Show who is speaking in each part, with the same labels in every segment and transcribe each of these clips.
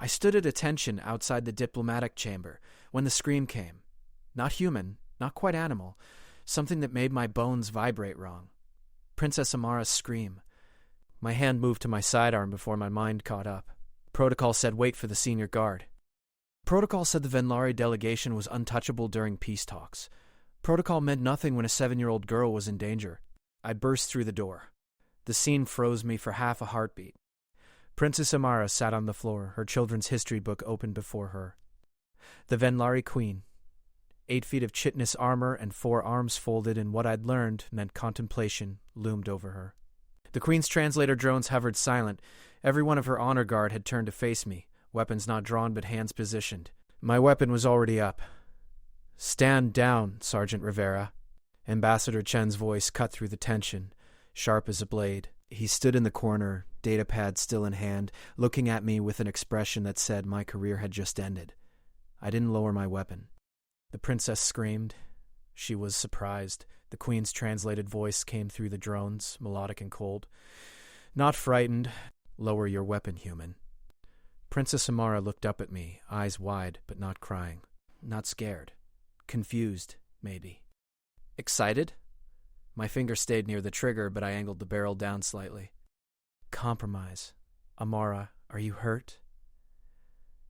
Speaker 1: I stood at attention outside the diplomatic chamber when the scream came. Not human, not quite animal, something that made my bones vibrate wrong. Princess Amara's scream. My hand moved to my sidearm before my mind caught up. Protocol said wait for the senior guard. Protocol said the Venlari delegation was untouchable during peace talks. Protocol meant nothing when a 7-year-old girl was in danger. I burst through the door. The scene froze me for half a heartbeat. Princess Amara sat on the floor, her children's history book open before her. The Venlari queen. 8 feet of chitinous armor and 4 arms folded in what I'd learned meant contemplation, loomed over her. The queen's translator drones hovered silent. Every one of her honor guard had turned to face me, weapons not drawn but hands positioned. My weapon was already up. "Stand down, Sergeant Rivera." Ambassador Chen's voice cut through the tension, sharp as a blade. He stood in the corner, datapad still in hand, looking at me with an expression that said my career had just ended. I didn't lower my weapon. The princess screamed. She was surprised. The queen's translated voice came through the drones, melodic and cold. "Not frightened. Lower your weapon, human." Princess Amara looked up at me, eyes wide, but not crying. Not scared. Confused, maybe. Excited? My finger stayed near the trigger, but I angled the barrel down slightly. Compromise. Amara, are you hurt?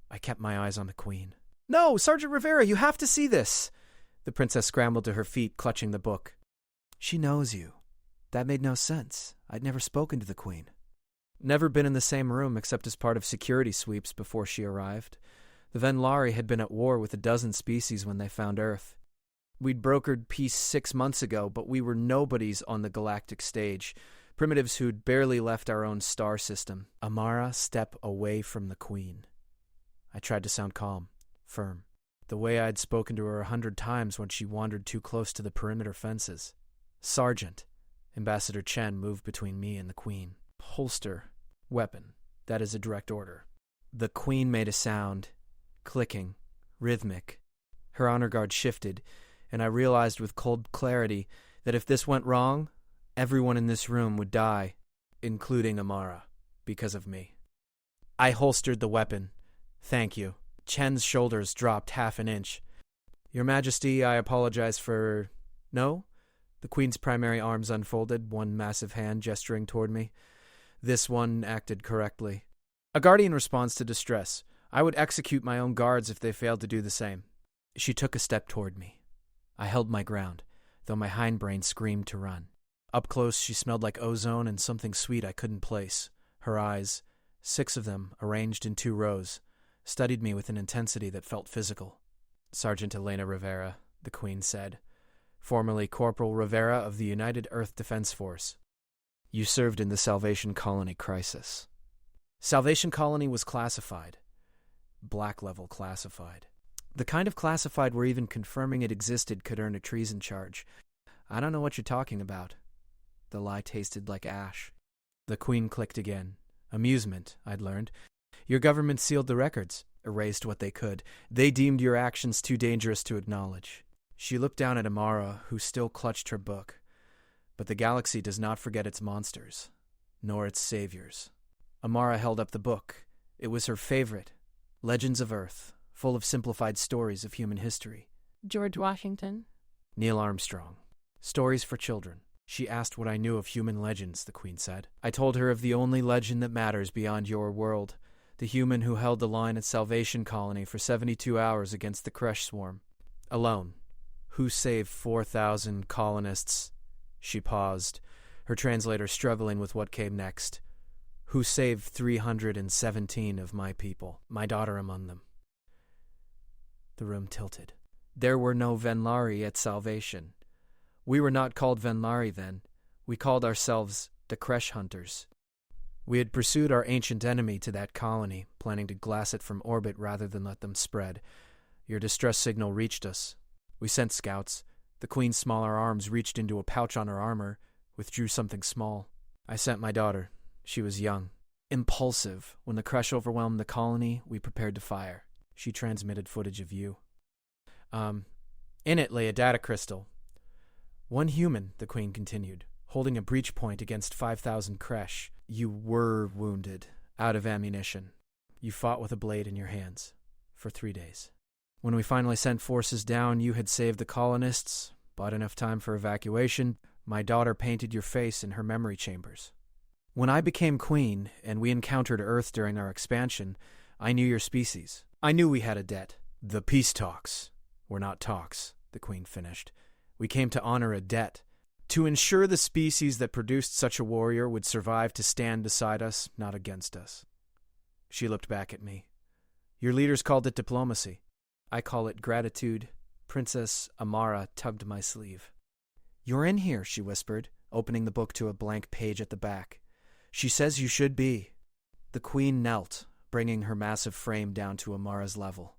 Speaker 1: I kept my eyes on the queen. "No, Sergeant Rivera, you have to see this!" The princess scrambled to her feet, clutching the book. "She knows you." That made no sense. I'd never spoken to the queen. Never been in the same room except as part of security sweeps before she arrived. The Venlari had been at war with a dozen species when they found Earth. We'd brokered peace 6 months ago, but we were nobodies on the galactic stage, primitives who'd barely left our own star system. "Amara, step away from the queen." I tried to sound calm, firm, the way I'd spoken to her 100 times when she wandered too close to the perimeter fences. "Sergeant." Ambassador Chen moved between me and the queen. "Holster. Weapon. That is a direct order." The queen made a sound, clicking, rhythmic. Her honor guard shifted, and I realized with cold clarity that if this went wrong, everyone in this room would die, including Amara, because of me. I holstered the weapon. "Thank you." Chen's shoulders dropped half an inch. "Your Majesty, I apologize for—" "No?" The queen's primary arms unfolded, one massive hand gesturing toward me. This one acted correctly. A guardian responds to distress. I would execute my own guards if they failed to do the same. She took a step toward me. I held my ground, though my hindbrain screamed to run. Up close, she smelled like ozone and something sweet I couldn't place. Her eyes, 6 of them, arranged in 2 rows, studied me with an intensity that felt physical. "Sergeant Elena Rivera," the queen said, "formerly Corporal Rivera of the United Earth Defense Force. You served in the Salvation Colony crisis." Salvation Colony was classified. Black-level classified. The kind of classified where even confirming it existed could earn a treason charge. "I don't know what you're talking about." The lie tasted like ash. The queen clicked again. Amusement, I'd learned. "Your government sealed the records, erased what they could. They deemed your actions too dangerous to acknowledge." She looked down at Amara, who still clutched her book. But the galaxy does not forget its monsters, nor its saviors. Amara held up the book. It was her favorite. Legends of Earth, full of simplified stories of human history.
Speaker 2: George Washington.
Speaker 1: Neil Armstrong. Stories for children. She asked what I knew of human legends, the queen said. I told her of the only legend that matters beyond your world, the human who held the line at Salvation Colony for 72 hours against the Kresh swarm. Alone. Who saved 4,000 colonists? She paused, her translator struggling with what came next. Who saved 317 of my people, my daughter among them? The room tilted. There were no Venlari at Salvation. We were not called Venlari then. We called ourselves the Kresh Hunters. We had pursued our ancient enemy to that colony, planning to glass it from orbit rather than let them spread. Your distress signal reached us. We sent scouts. The queen's smaller arms reached into a pouch on her armor, withdrew something small. I sent my daughter. She was young. Impulsive. When the Kresh overwhelmed the colony, we prepared to fire. She transmitted footage of you. In it lay a data crystal. One human, the queen continued, holding a breach point against 5,000 Kresh. You were wounded, out of ammunition. You fought with a blade in your hands for 3 days. When we finally sent forces down, you had saved the colonists, bought enough time for evacuation. My daughter painted your face in her memory chambers. When I became queen and we encountered Earth during our expansion, I knew your species. I knew we had a debt. The peace talks were not talks, the queen finished. We came to honor a debt. To ensure the species that produced such a warrior would survive to stand beside us, not against us. She looked back at me. Your leaders called it diplomacy. I call it gratitude. Princess Amara tugged my sleeve. You're in here, she whispered, opening the book to a blank page at the back. She says you should be. The queen knelt, bringing her massive frame down to Amara's level.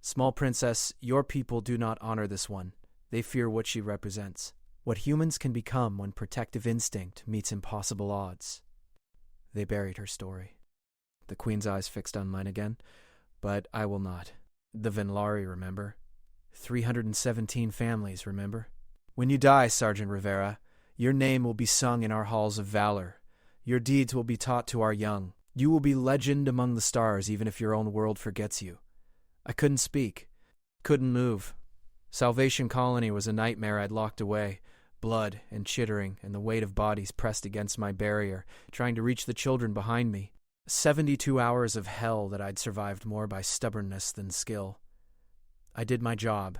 Speaker 1: Small princess, your people do not honor this one. They fear what she represents. What humans can become when protective instinct meets impossible odds. They buried her story. The queen's eyes fixed on mine again, but I will not. The Venlari, remember? 317 families, remember? When you die, Sergeant Rivera, your name will be sung in our halls of valor. Your deeds will be taught to our young. You will be legend among the stars, even if your own world forgets you. I couldn't speak, couldn't move. Salvation Colony was a nightmare I'd locked away. Blood and chittering and the weight of bodies pressed against my barrier, trying to reach the children behind me. 72 hours of hell that I'd survived more by stubbornness than skill. I did my job.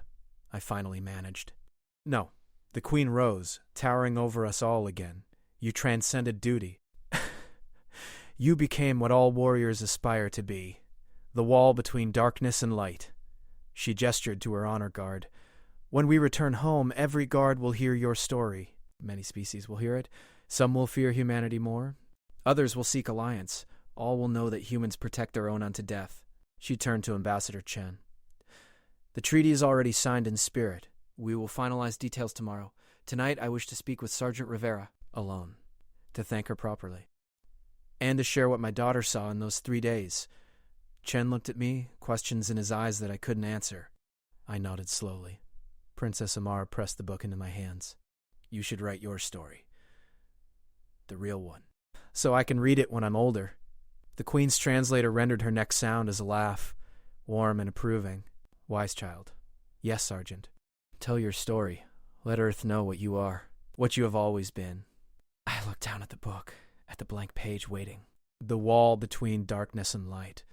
Speaker 1: I finally managed. No, the queen rose, towering over us all again. You transcended duty. You became what all warriors aspire to be, the wall between darkness and light. She gestured to her honor guard. When we return home, every guard will hear your story. Many species will hear it. Some will fear humanity more. Others will seek alliance. All will know that humans protect their own unto death. She turned to Ambassador Chen. The treaty is already signed in spirit. We will finalize details tomorrow. Tonight I wish to speak with Sergeant Rivera, alone, to thank her properly. And to share what my daughter saw in those 3 days. Chen looked at me, questions in his eyes that I couldn't answer. I nodded slowly. Princess Amara pressed the book into my hands. You should write your story. The real one. So I can read it when I'm older. The Queen's translator rendered her next sound as a laugh, warm and approving. Wise child. Yes, Sergeant. Tell your story. Let Earth know what you are, what you have always been. I looked down at the book, at the blank page waiting. The wall between darkness and light.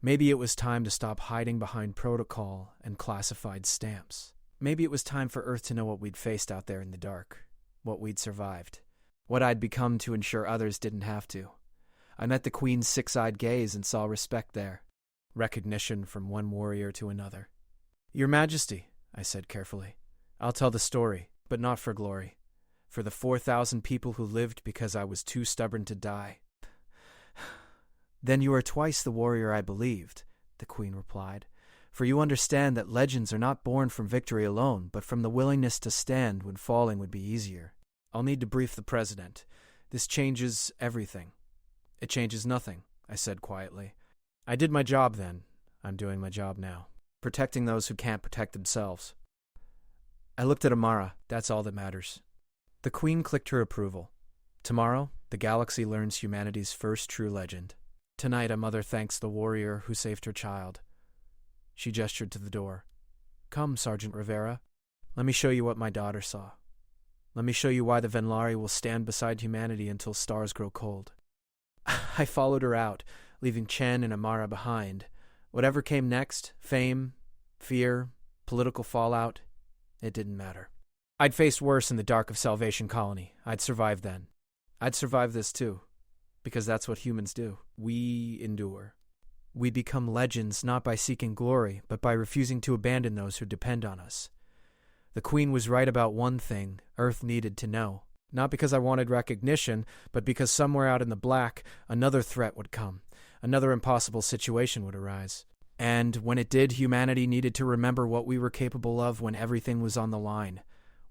Speaker 1: Maybe it was time to stop hiding behind protocol and classified stamps. Maybe it was time for Earth to know what we'd faced out there in the dark, what we'd survived, what I'd become to ensure others didn't have to. I met the Queen's six-eyed gaze and saw respect there, recognition from one warrior to another. Your Majesty, I said carefully, I'll tell the story, but not for glory, for the 4,000 people who lived because I was too stubborn to die. Then you are twice the warrior I believed, the Queen replied. For you understand that legends are not born from victory alone, but from the willingness to stand when falling would be easier. I'll need to brief the President. This changes everything. It changes nothing, I said quietly. I did my job then. I'm doing my job now. Protecting those who can't protect themselves. I looked at Amara. That's all that matters. The Queen clicked her approval. Tomorrow, the galaxy learns humanity's first true legend. Tonight, a mother thanks the warrior who saved her child. She gestured to the door. Come, Sergeant Rivera. Let me show you what my daughter saw. Let me show you why the Venlari will stand beside humanity until stars grow cold. I followed her out, leaving Chen and Amara behind. Whatever came next, fame, fear, political fallout, it didn't matter. I'd faced worse in the dark of Salvation Colony. I'd survived then. I'd survive this too, because that's what humans do. We endure. We become legends not by seeking glory, but by refusing to abandon those who depend on us. The Queen was right about one thing Earth needed to know. Not because I wanted recognition, but because somewhere out in the black, another threat would come. Another impossible situation would arise. And when it did, humanity needed to remember what we were capable of when everything was on the line.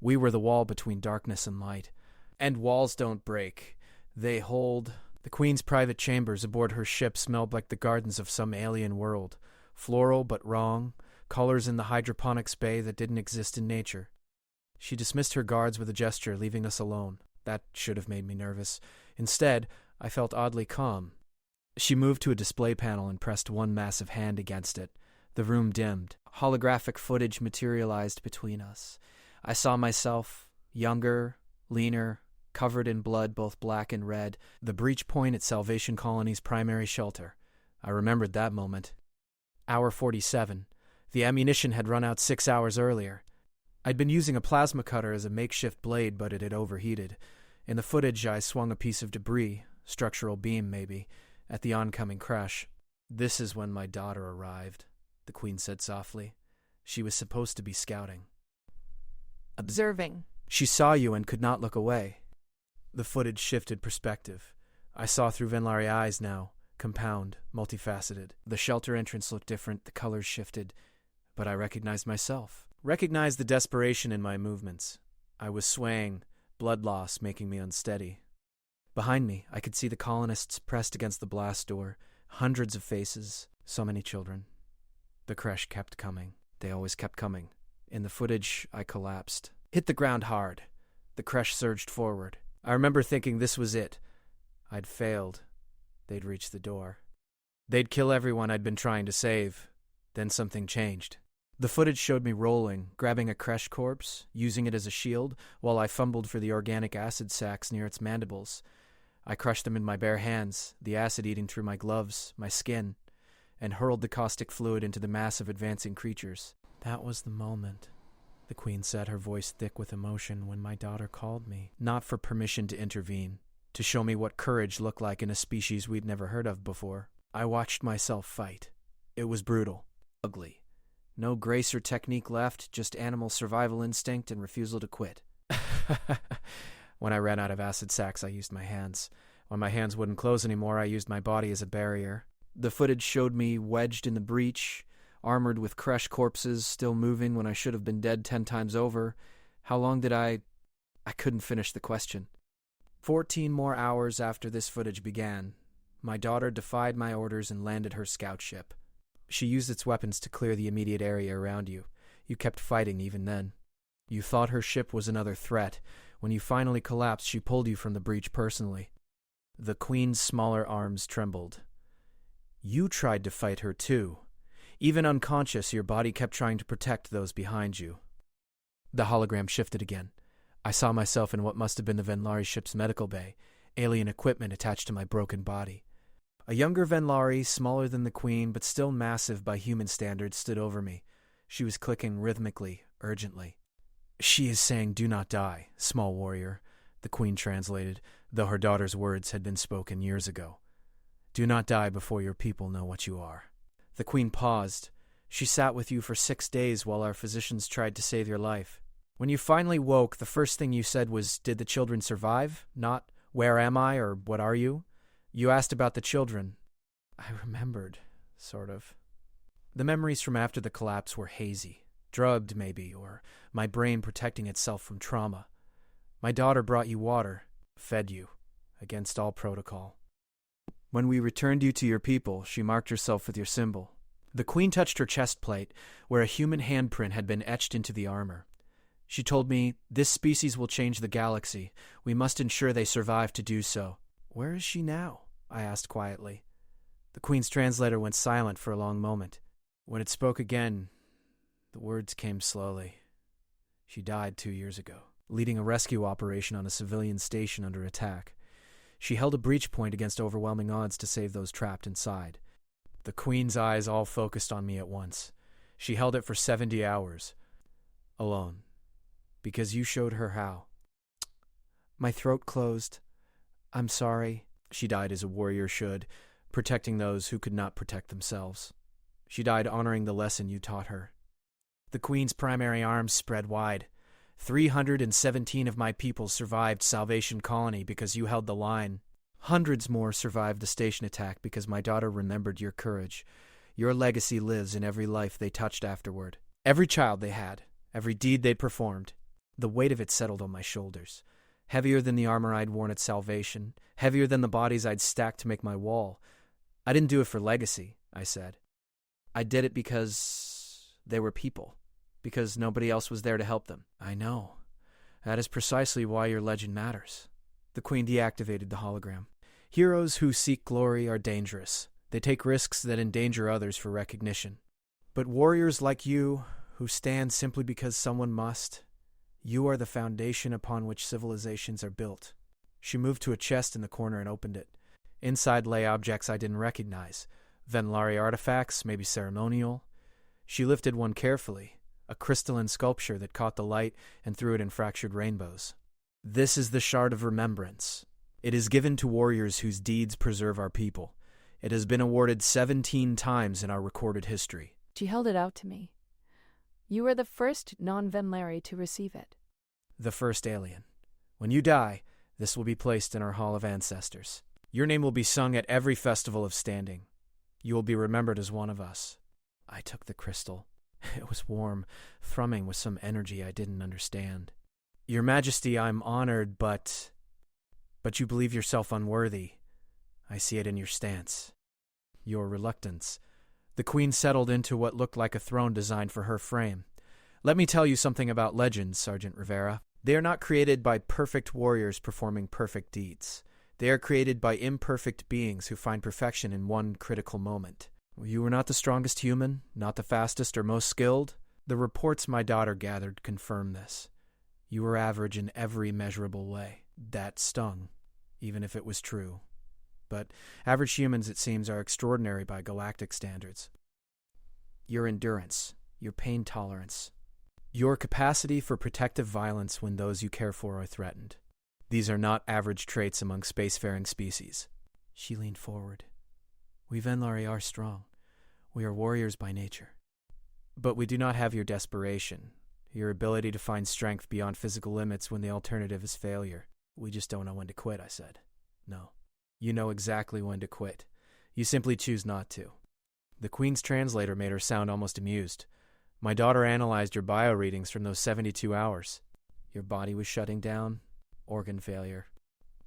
Speaker 1: We were the wall between darkness and light. And walls don't break. They hold. The Queen's private chambers aboard her ship smelled like the gardens of some alien world. Floral but wrong, colors in the hydroponics bay that didn't exist in nature. She dismissed her guards with a gesture, leaving us alone. That should have made me nervous. Instead, I felt oddly calm. She moved to a display panel and pressed one massive hand against it. The room dimmed. Holographic footage materialized between us. I saw myself, younger, leaner, covered in blood, both black and red, the breach point at Salvation Colony's primary shelter. I remembered that moment. Hour 47. The ammunition had run out 6 hours earlier. I'd been using a plasma cutter as a makeshift blade, but it had overheated. In the footage, I swung a piece of debris, structural beam maybe, at the oncoming crash. "This is when my daughter arrived," the Queen said softly. "She was supposed to be scouting."
Speaker 2: Observing.
Speaker 1: "She saw you and could not look away." The footage shifted perspective. I saw through Venlari eyes now, compound, multifaceted. The shelter entrance looked different, the colors shifted, but I recognized myself. Recognized the desperation in my movements. I was swaying, blood loss making me unsteady. Behind me, I could see the colonists pressed against the blast door, hundreds of faces, so many children. The crash kept coming. They always kept coming. In the footage, I collapsed. Hit the ground hard. The crash surged forward. I remember thinking this was it. I'd failed. They'd reached the door. They'd kill everyone I'd been trying to save. Then something changed. The footage showed me rolling, grabbing a crash corpse, using it as a shield, while I fumbled for the organic acid sacs near its mandibles. I crushed them in my bare hands, the acid eating through my gloves, my skin, and hurled the caustic fluid into the mass of advancing creatures. "That was the moment," the Queen said, her voice thick with emotion, "when my daughter called me, not for permission to intervene, to show me what courage looked like in a species we'd never heard of before. I watched myself fight. It was brutal, ugly. No grace or technique left, just animal survival instinct and refusal to quit." When I ran out of acid sacs, I used my hands. When my hands wouldn't close anymore, I used my body as a barrier. The footage showed me wedged in the breach, armored with crushed corpses, still moving when I should have been dead 10 times over. How long did I couldn't finish the question. 14 more hours after this footage began, my daughter defied my orders and landed her scout ship. She used its weapons to clear the immediate area around you. You kept fighting even then. You thought her ship was another threat. When you finally collapsed, she pulled you from the breach personally. The Queen's smaller arms trembled. You tried to fight her too. Even unconscious, your body kept trying to protect those behind you. The hologram shifted again. I saw myself in what must have been the Venlari ship's medical bay, alien equipment attached to my broken body. A younger Venlari, smaller than the Queen, but still massive by human standards, stood over me. She was clicking rhythmically, urgently. "She is saying, 'Do not die, small warrior,'" the Queen translated, though her daughter's words had been spoken years ago. "Do not die before your people know what you are." The Queen paused. "She sat with you for 6 days while our physicians tried to save your life. When you finally woke, the first thing you said was, 'Did the children survive?' Not, 'Where am I?' or 'What are you?' You asked about the children." I remembered, sort of. The memories from after the collapse were hazy, drugged maybe, or my brain protecting itself from trauma. My daughter brought you water, fed you, against all protocol. When we returned you to your people, she marked herself with your symbol. The Queen touched her chest plate, where a human handprint had been etched into the armor. She told me, "This species will change the galaxy. We must ensure they survive to do so." "Where is she now?" I asked quietly. The Queen's translator went silent for a long moment. When it spoke again, the words came slowly. "She died 2 years ago, leading a rescue operation on a civilian station under attack. She held a breach point against overwhelming odds to save those trapped inside." The Queen's eyes all focused on me at once. "She held it for 70 hours. Alone. Because you showed her how." My throat closed. "I'm sorry." "She died as a warrior should, protecting those who could not protect themselves. She died honoring the lesson you taught her." The Queen's primary arms spread wide. 317 of my people survived Salvation Colony because you held the line. Hundreds more survived the station attack because my daughter remembered your courage. Your legacy lives in every life they touched afterward. Every child they had, every deed they performed. The weight of it settled on my shoulders. Heavier than the armor I'd worn at Salvation, heavier than the bodies I'd stacked to make my wall. "I didn't do it for legacy," I said. "I did it because they were people, because nobody else was there to help them." "I know. That is precisely why your legend matters." The Queen deactivated the hologram. Heroes who seek glory are dangerous. They take risks that endanger others for recognition. But warriors like you, who stand simply because someone must, you are the foundation upon which civilizations are built. She moved to a chest in the corner and opened it. Inside lay objects I didn't recognize. Venlari artifacts, maybe ceremonial. She lifted one carefully, a crystalline sculpture that caught the light and threw it in fractured rainbows. This is the Shard of Remembrance. It is given to warriors whose deeds preserve our people. It has been awarded 17 times in our recorded history.
Speaker 2: She held it out to me. You are the first non-Venlari to receive it.
Speaker 1: The first alien. When you die, this will be placed in our Hall of Ancestors. Your name will be sung at every festival of standing. You will be remembered as one of us. I took the crystal. It was warm, thrumming with some energy I didn't understand. Your Majesty, I'm honored, but you believe yourself unworthy. I see it in your stance. Your reluctance. The Queen settled into what looked like a throne designed for her frame. Let me tell you something about legends, Sergeant Rivera. They are not created by perfect warriors performing perfect deeds. They are created by imperfect beings who find perfection in one critical moment. You were not the strongest human, not the fastest or most skilled. The reports my daughter gathered confirm this. You were average in every measurable way. That stung, even if it was true. But average humans, it seems, are extraordinary by galactic standards. Your endurance, your pain tolerance, your capacity for protective violence when those you care for are threatened. These are not average traits among spacefaring species. She leaned forward. We Venlari are strong. We are warriors by nature. But we do not have your desperation, your ability to find strength beyond physical limits when the alternative is failure. We just don't know when to quit, I said. No. You know exactly when to quit. You simply choose not to. The Queen's translator made her sound almost amused. My daughter analyzed your bio readings from those 72 hours. Your body was shutting down. Organ failure.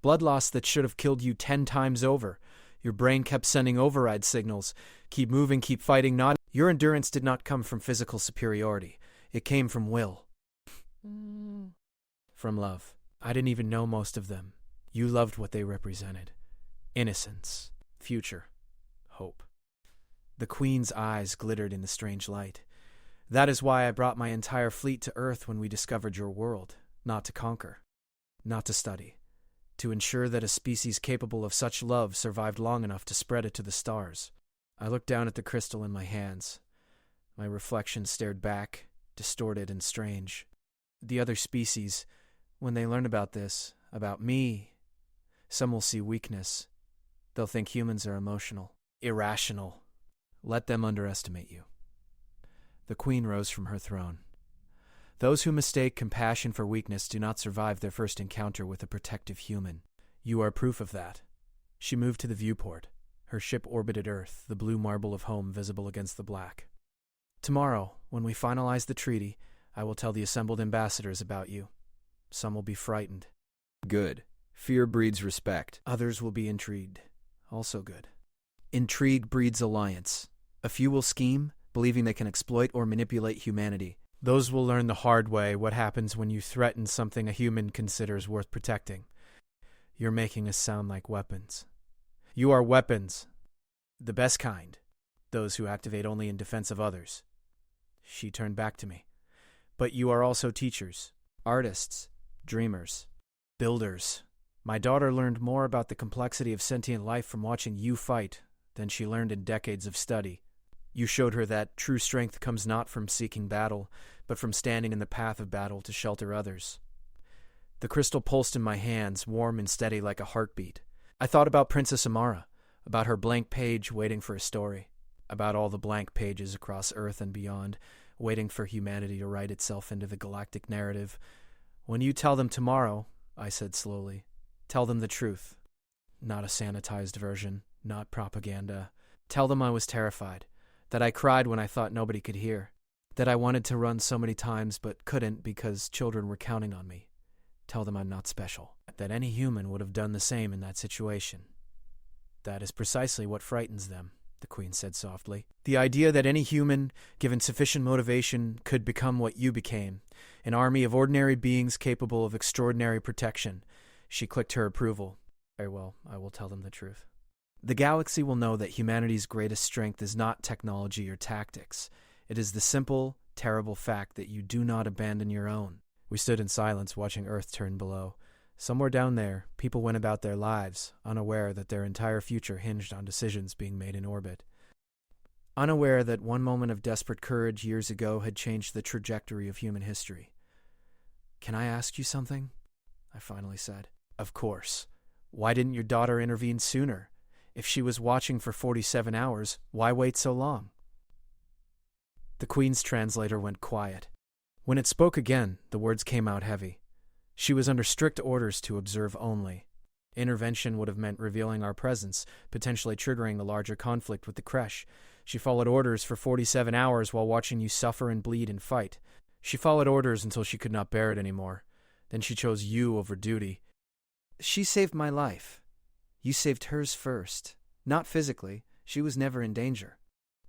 Speaker 1: Blood loss that should have killed you 10 times over. Your brain kept sending override signals. Keep moving, keep fighting, not. Your endurance did not come from physical superiority. It came from will. From love. I didn't even know most of them. You loved what they represented. Innocence. Future. Hope. The Queen's eyes glittered in the strange light. That is why I brought my entire fleet to Earth when we discovered your world. Not to conquer. Not to study. To ensure that a species capable of such love survived long enough to spread it to the stars. I looked down at the crystal in my hands. My reflection stared back, distorted and strange. The other species, when they learn about this, about me, some will see weakness. They'll think humans are emotional, irrational. Let them underestimate you. The Queen rose from her throne. Those who mistake compassion for weakness do not survive their first encounter with a protective human. You are proof of that. She moved to the viewport. Her ship orbited Earth, the blue marble of home visible against the black. Tomorrow, when we finalize the treaty, I will tell the assembled ambassadors about you. Some will be frightened. Good. Fear breeds respect. Others will be intrigued. Also good. Intrigue breeds alliance. A few will scheme, believing they can exploit or manipulate humanity. Those will learn the hard way what happens when you threaten something a human considers worth protecting. You're making us sound like weapons. You are weapons. The best kind. Those who activate only in defense of others. She turned back to me. But you are also teachers, artists, dreamers, builders. My daughter learned more about the complexity of sentient life from watching you fight than she learned in decades of study. You showed her that true strength comes not from seeking battle, but from standing in the path of battle to shelter others. The crystal pulsed in my hands, warm and steady like a heartbeat. I thought about Princess Amara, about her blank page waiting for a story, about all the blank pages across Earth and beyond, waiting for humanity to write itself into the galactic narrative. When you tell them tomorrow, I said slowly, tell them the truth. Not a sanitized version, not propaganda. Tell them I was terrified. That I cried when I thought nobody could hear. That I wanted to run so many times but couldn't because children were counting on me. Tell them I'm not special. That any human would have done the same in that situation. That is precisely what frightens them, the Queen said softly. The idea that any human, given sufficient motivation, could become what you became. An army of ordinary beings capable of extraordinary protection. She clicked her approval. Very well, I will tell them the truth. The galaxy will know that humanity's greatest strength is not technology or tactics. It is the simple, terrible fact that you do not abandon your own. We stood in silence, watching Earth turn below. Somewhere down there, people went about their lives, unaware that their entire future hinged on decisions being made in orbit. Unaware that one moment of desperate courage years ago had changed the trajectory of human history. "Can I ask you something?" I finally said. "Of course. Why didn't your daughter intervene sooner? If she was watching for 47 hours, why wait so long?" The Queen's translator went quiet. When it spoke again, the words came out heavy. She was under strict orders to observe only. Intervention would have meant revealing our presence, potentially triggering a larger conflict with the creche. She followed orders for 47 hours while watching you suffer and bleed and fight. She followed orders until she could not bear it anymore. Then she chose you over duty. She saved my life. You saved hers first. Not physically. She was never in danger.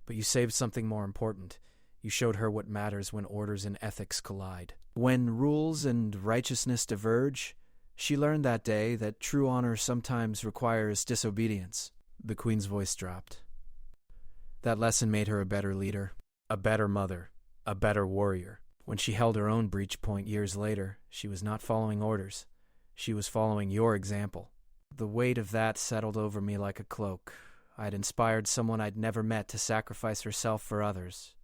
Speaker 1: But you saved something more important. You showed her what matters when orders and ethics collide. When rules and righteousness diverge, she learned that day that true honor sometimes requires disobedience. The Queen's voice dropped. That lesson made her a better leader, a better mother, a better warrior. When she held her own breach point years later, she was not following orders. She was following your example. The weight of that settled over me like a cloak. I'd inspired someone I'd never met to sacrifice herself for others.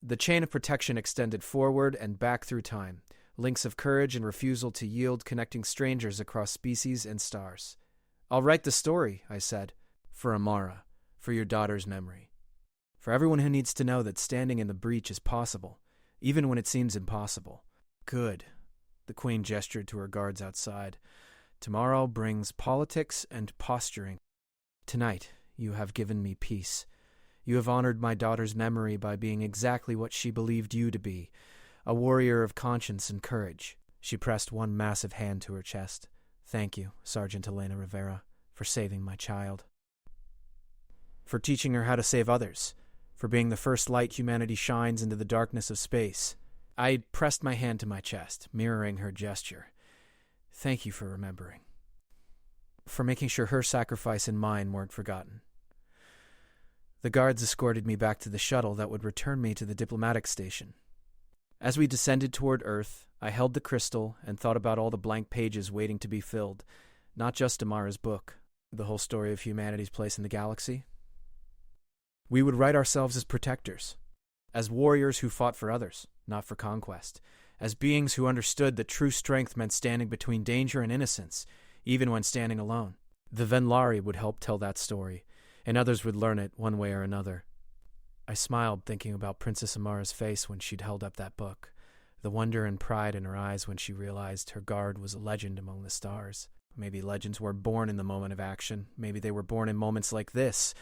Speaker 1: The chain of protection extended forward and back through time, links of courage and refusal to yield connecting strangers across species and stars. "I'll write the story," I said, "for Amara, for your daughter's memory. For everyone who needs to know that standing in the breach is possible, even when it seems impossible." "Good." The Queen gestured to her guards outside. "Tomorrow brings politics and posturing. Tonight, you have given me peace. You have honored my daughter's memory by being exactly what she believed you to be, a warrior of conscience and courage." She pressed one massive hand to her chest. "Thank you, Sergeant Elena Rivera, for saving my child. For teaching her how to save others. For being the first light humanity shines into the darkness of space." I pressed my hand to my chest, mirroring her gesture. "Thank you for remembering. For making sure her sacrifice and mine weren't forgotten." The guards escorted me back to the shuttle that would return me to the diplomatic station. As we descended toward Earth, I held the crystal and thought about all the blank pages waiting to be filled, not just Amara's book, the whole story of humanity's place in the galaxy. We would write ourselves as protectors, as warriors who fought for others, not for conquest, as beings who understood that true strength meant standing between danger and innocence, even when standing alone. The Venlari would help tell that story, and others would learn it one way or another. I smiled thinking about Princess Amara's face when she'd held up that book, the wonder and pride in her eyes when she realized her guard was a legend among the stars. Maybe legends were born in the moment of action. Maybe they were born in moments like this,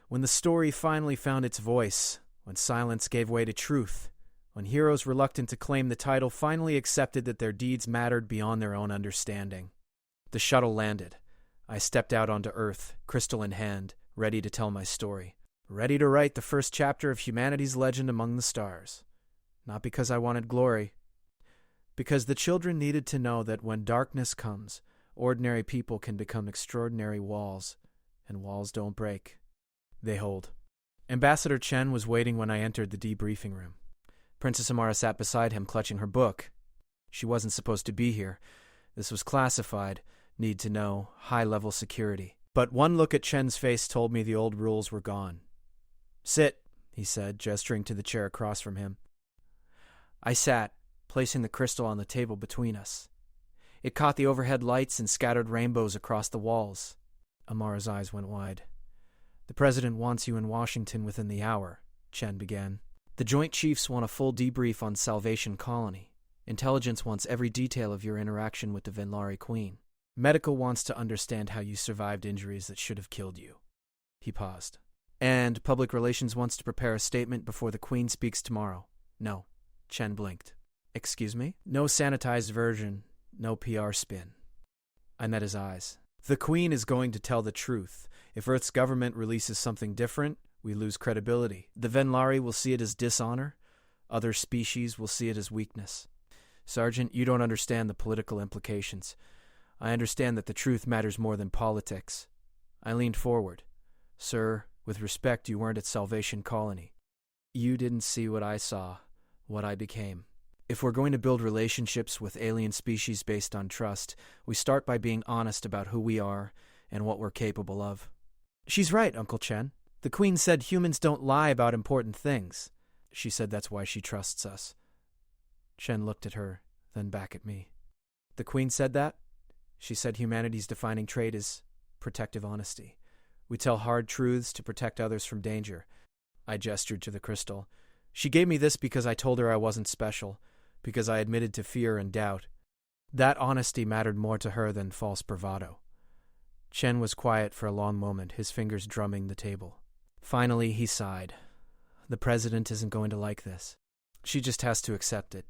Speaker 1: when the story finally found its voice, when silence gave way to truth, when heroes reluctant to claim the title finally accepted that their deeds mattered beyond their own understanding. The shuttle landed. I stepped out onto Earth, crystal in hand, ready to tell my story. Ready to write the first chapter of humanity's legend among the stars. Not because I wanted glory. Because the children needed to know that when darkness comes, ordinary people can become extraordinary walls, and walls don't break. They hold. Ambassador Chen was waiting when I entered the debriefing room. Princess Amara sat beside him, clutching her book. She wasn't supposed to be here. This was classified, need to know, high-level security. But one look at Chen's face told me the old rules were gone. "Sit," he said, gesturing to the chair across from him. I sat, placing the crystal on the table between us. It caught the overhead lights and scattered rainbows across the walls. Amara's eyes went wide. "The President wants you in Washington within the hour," Chen began. "The Joint Chiefs want a full debrief on Salvation Colony. Intelligence wants every detail of your interaction with the Venlari Queen. Medical wants to understand how you survived injuries that should have killed you." He paused. "And Public Relations wants to prepare a statement before the Queen speaks tomorrow." "No." Chen blinked. "Excuse me?" "No sanitized version, no PR spin." I met his eyes. "The Queen is going to tell the truth. If Earth's government releases something different, we lose credibility. The Venlari will see it as dishonor. Other species will see it as weakness. Sergeant, you don't understand the political implications. I understand that the truth matters more than politics. I leaned forward. Sir, with respect, you weren't at Salvation Colony. You didn't see what I saw, what I became. If we're going to build relationships with alien species based on trust, we start by being honest about who we are and what we're capable of. She's right, Uncle Chen. The Queen said humans don't lie about important things. She said that's why she trusts us. Chen looked at her, then back at me. The Queen said that? She said humanity's defining trait is protective honesty. We tell hard truths to protect others from danger. I gestured to the crystal. She gave me this because I told her I wasn't special, because I admitted to fear and doubt. That honesty mattered more to her than false bravado. Chen was quiet for a long moment, his fingers drumming the table. Finally, he sighed. The president isn't going to like this. She just has to accept it.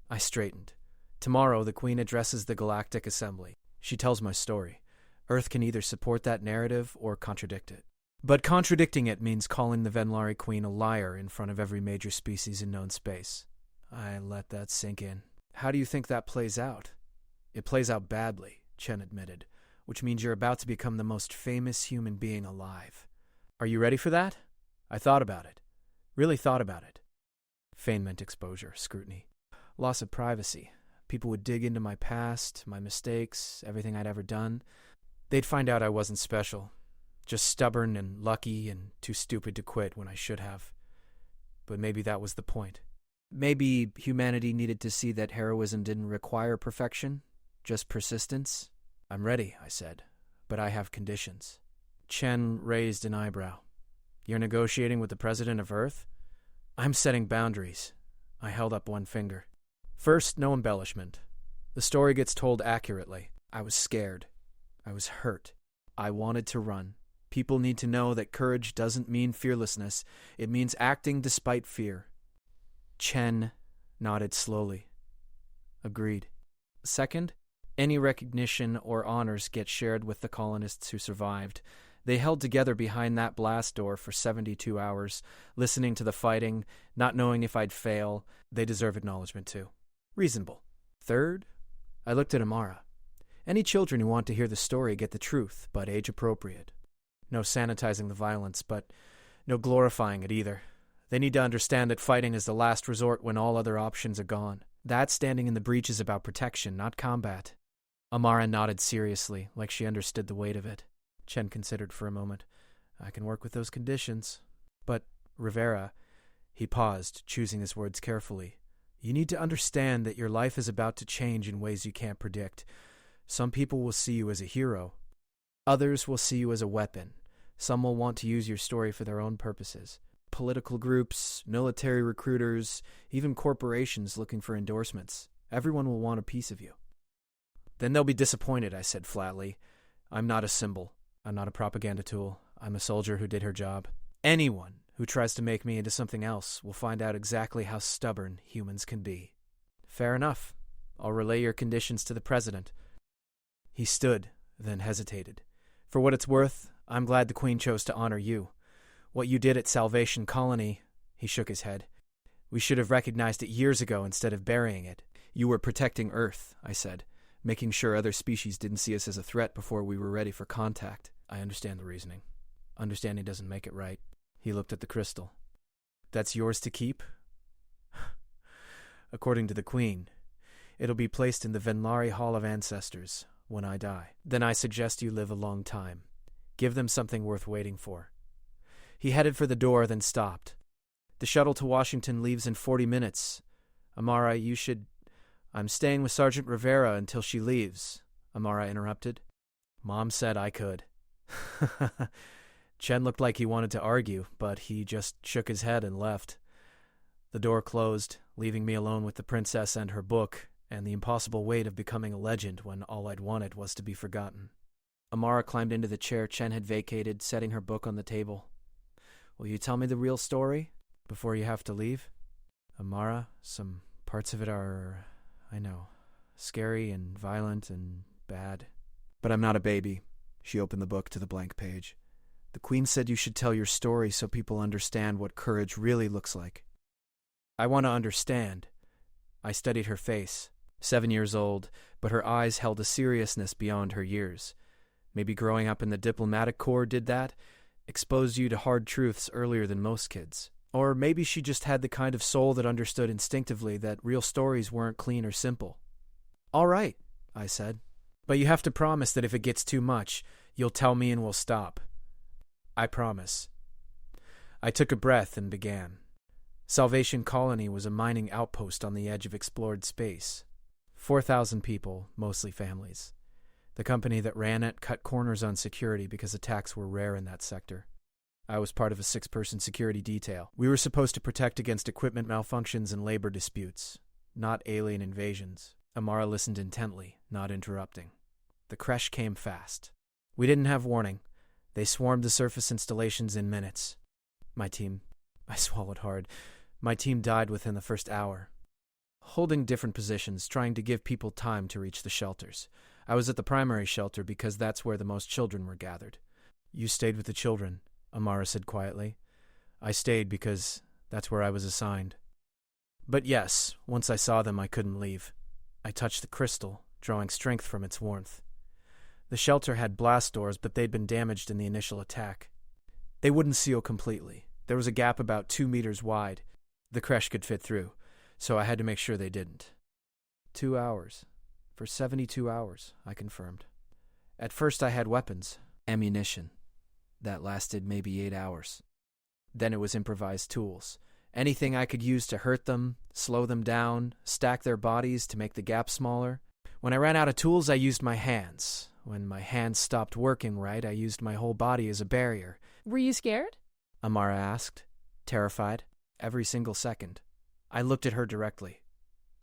Speaker 1: I straightened. Tomorrow, the Queen addresses the Galactic Assembly. She tells my story. Earth can either support that narrative or contradict it. But contradicting it means calling the Venlari Queen a liar in front of every major species in known space. I let that sink in. How do you think that plays out? It plays out badly, Chen admitted, which means you're about to become the most famous human being alive. Are you ready for that? I thought about it. Really thought about it. Feignement exposure, scrutiny. Loss of privacy. People would dig into my past, my mistakes, everything I'd ever done. They'd find out I wasn't special. Just stubborn and lucky and too stupid to quit when I should have. But maybe that was the point. Maybe humanity needed to see that heroism didn't require perfection, just persistence. I'm ready, I said, but I have conditions. Chen raised an eyebrow. You're negotiating with the president of Earth? I'm setting boundaries. I held up one finger. First, no embellishment. The story gets told accurately. I was scared. I was hurt. I wanted to run. People need to know that courage doesn't mean fearlessness. It means acting despite fear. Chen nodded slowly. Agreed. Second, any recognition or honors get shared with the colonists who survived. They held together behind that blast door for 72 hours, listening to the fighting, not knowing if I'd fail. They deserve acknowledgement too. Reasonable. Third, I looked at Amara. Any children who want to hear the story get the truth, but age-appropriate. No sanitizing the violence, but no glorifying it either. They need to understand that fighting is the last resort when all other options are gone. That standing in the breach is about protection, not combat. Amara nodded seriously, like she understood the weight of it. Chen considered for a moment. I can work with those conditions. But, Rivera, he paused, choosing his words carefully. You need to understand that your life is about to change in ways you can't predict. Some people will see you as a hero. Others will see you as a weapon. Some will want to use your story for their own purposes. Political groups, military recruiters, even corporations looking for endorsements. Everyone will want a piece of you. Then they'll be disappointed, I said flatly. I'm not a symbol. I'm not a propaganda tool. I'm a soldier who did her job. Anyone who tries to make me into something else will find out exactly how stubborn humans can be. Fair enough. I'll relay your conditions to the president. He stood, then hesitated. For what it's worth, I'm glad the Queen chose to honor you. What you did at Salvation Colony, he shook his head. We should have recognized it years ago instead of burying it. You were protecting Earth, I said, making sure other species didn't see us as a threat before we were ready for contact. I understand the reasoning. Understanding doesn't make it right. He looked at the crystal. That's yours to keep? According to the Queen, it'll be placed in the Venlari Hall of Ancestors when I die. Then I suggest you live a long time. Give them something worth waiting for. He headed for the door, then stopped. The shuttle to Washington leaves in 40 minutes. Amara, you should... I'm staying with Sergeant Rivera until she leaves, Amara interrupted. Mom said I could. Chen looked like he wanted to argue, but he just shook his head and left. The door closed, leaving me alone with the princess and her book, and the impossible weight of becoming a legend when all I'd wanted was to be forgotten. Amara climbed into the chair Chen had vacated, setting her book on the table. Will you tell me the real story before you have to leave? Amara, some parts of it are, I know, scary and violent and bad. But I'm not a baby. She opened the book to the blank page. The Queen said you should tell your story so people understand what courage really looks like. I want to understand. I studied her face. 7 years old, but her eyes held a seriousness beyond her years. Maybe growing up in the diplomatic corps did that, exposed you to hard truths earlier than most kids. Or maybe she just had the kind of soul that understood instinctively that real stories weren't clean or simple. "All right," I said. "But you have to promise that if it gets too much, you'll tell me and we'll stop." "I promise." I took a breath and began. Salvation Colony was a mining outpost on the edge of explored space. 4,000 people, mostly families. The company that ran it cut corners on security because attacks were rare in that sector. I was part of a 6-person security detail. We were supposed to protect against equipment malfunctions and labor disputes, not alien invasions. Amara listened intently, not interrupting. The creche came fast. We didn't have warning. They swarmed the surface installations in minutes. I swallowed hard. My team died within the first hour. Holding different positions, trying to give people time to reach the shelters. I was at the primary shelter because that's where the most children were gathered. "You stayed with the children," Amara said quietly. "I stayed because that's where I was assigned." But yes, once I saw them, I couldn't leave. I touched the crystal, drawing strength from its warmth. The shelter had blast doors, but they'd been damaged in the initial attack. They wouldn't seal completely. There was a gap about 2 meters wide. The creche could fit through, so I had to make sure they didn't. 2 hours. For 72 hours, I confirmed. At first I had weapons, ammunition. That lasted maybe 8 hours. Then it was improvised tools. Anything I could use to hurt them, slow them down, stack their bodies to make the gap smaller. When I ran out of tools, I used my hands. When my hands stopped working right, I used my whole body as a barrier.
Speaker 2: Were you scared?
Speaker 1: Amara asked, terrified, every single second. I looked at her directly.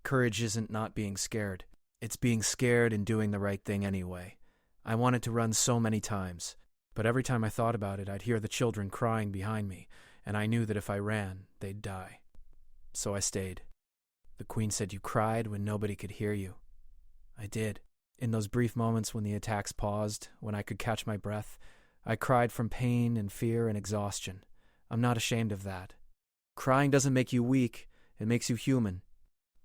Speaker 1: Courage isn't not being scared. It's being scared and doing the right thing anyway. I wanted to run so many times, but every time I thought about it, I'd hear the children crying behind me, and I knew that if I ran, they'd die. So I stayed. The Queen said you cried when nobody could hear you. I did. In those brief moments when the attacks paused, when I could catch my breath, I cried from pain and fear and exhaustion. I'm not ashamed of that. Crying doesn't make you weak, it makes you human.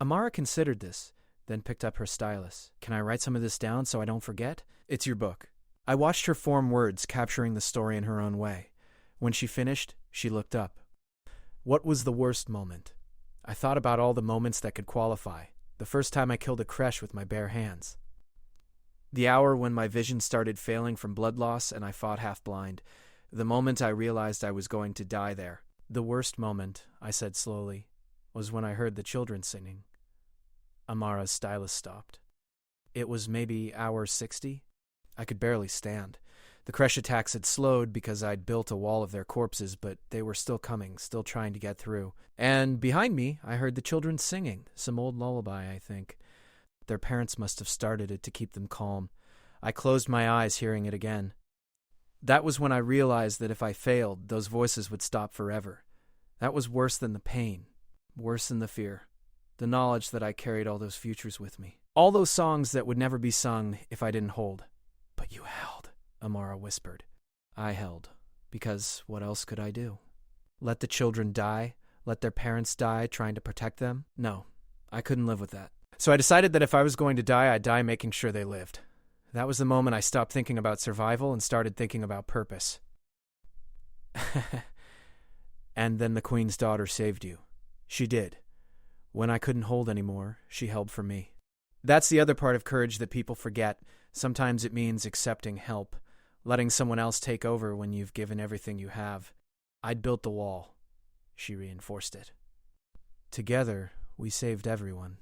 Speaker 1: Amara considered this, then picked up her stylus. "Can I write some of this down so I don't forget?" "It's your book." I watched her form words, capturing the story in her own way. When she finished, she looked up. "What was the worst moment?" I thought about all the moments that could qualify. The first time I killed a creche with my bare hands. The hour when my vision started failing from blood loss and I fought half-blind. The moment I realized I was going to die there. The worst moment, I said slowly, was when I heard the children singing. Amara's stylus stopped. It was maybe hour 60. I could barely stand. The creche attacks had slowed because I'd built a wall of their corpses, but they were still coming, still trying to get through. And behind me, I heard the children singing, some old lullaby, I think. Their parents must have started it to keep them calm. I closed my eyes hearing it again. That was when I realized that if I failed, those voices would stop forever. That was worse than the pain, worse than the fear, the knowledge that I carried all those futures with me. All those songs that would never be sung if I didn't hold. "But you held," Amara whispered. I held, because what else could I do? Let the children die? Let their parents die trying to protect them? No, I couldn't live with that. So I decided that if I was going to die, I'd die making sure they lived. That was the moment I stopped thinking about survival and started thinking about purpose. And then the Queen's daughter saved you. She did. When I couldn't hold anymore, she held for me. That's the other part of courage that people forget. Sometimes it means accepting help, letting someone else take over when you've given everything you have. I'd built the wall. She reinforced it. Together, we saved everyone.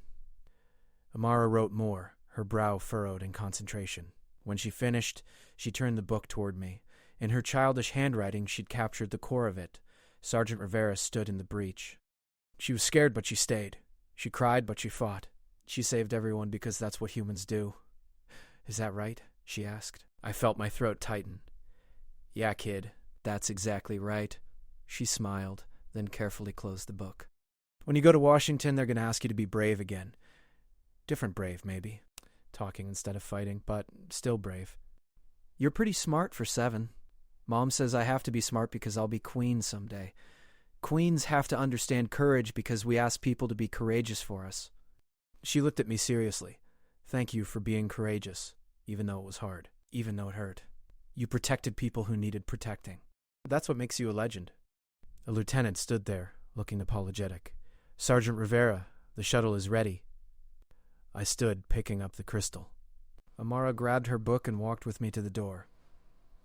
Speaker 1: Amara wrote more, her brow furrowed in concentration. When she finished, she turned the book toward me. In her childish handwriting, she'd captured the core of it. Sergeant Rivera stood in the breach. She was scared, but she stayed. She cried, but she fought. She saved everyone because that's what humans do. "Is that right?" she asked. I felt my throat tighten. "Yeah, kid, that's exactly right." She smiled, then carefully closed the book. "When you go to Washington, they're going to ask you to be brave again. Different brave, maybe. Talking instead of fighting, but still brave. You're pretty smart for 7. Mom says I have to be smart because I'll be queen someday. Queens have to understand courage because we ask people to be courageous for us." She looked at me seriously. Thank you for being courageous, even though it was hard, even though it hurt. You protected people who needed protecting. That's what makes you a legend. A lieutenant stood there, looking apologetic. Sergeant Rivera, the shuttle is ready. I stood, picking up the crystal. Amara grabbed her book and walked with me to the door.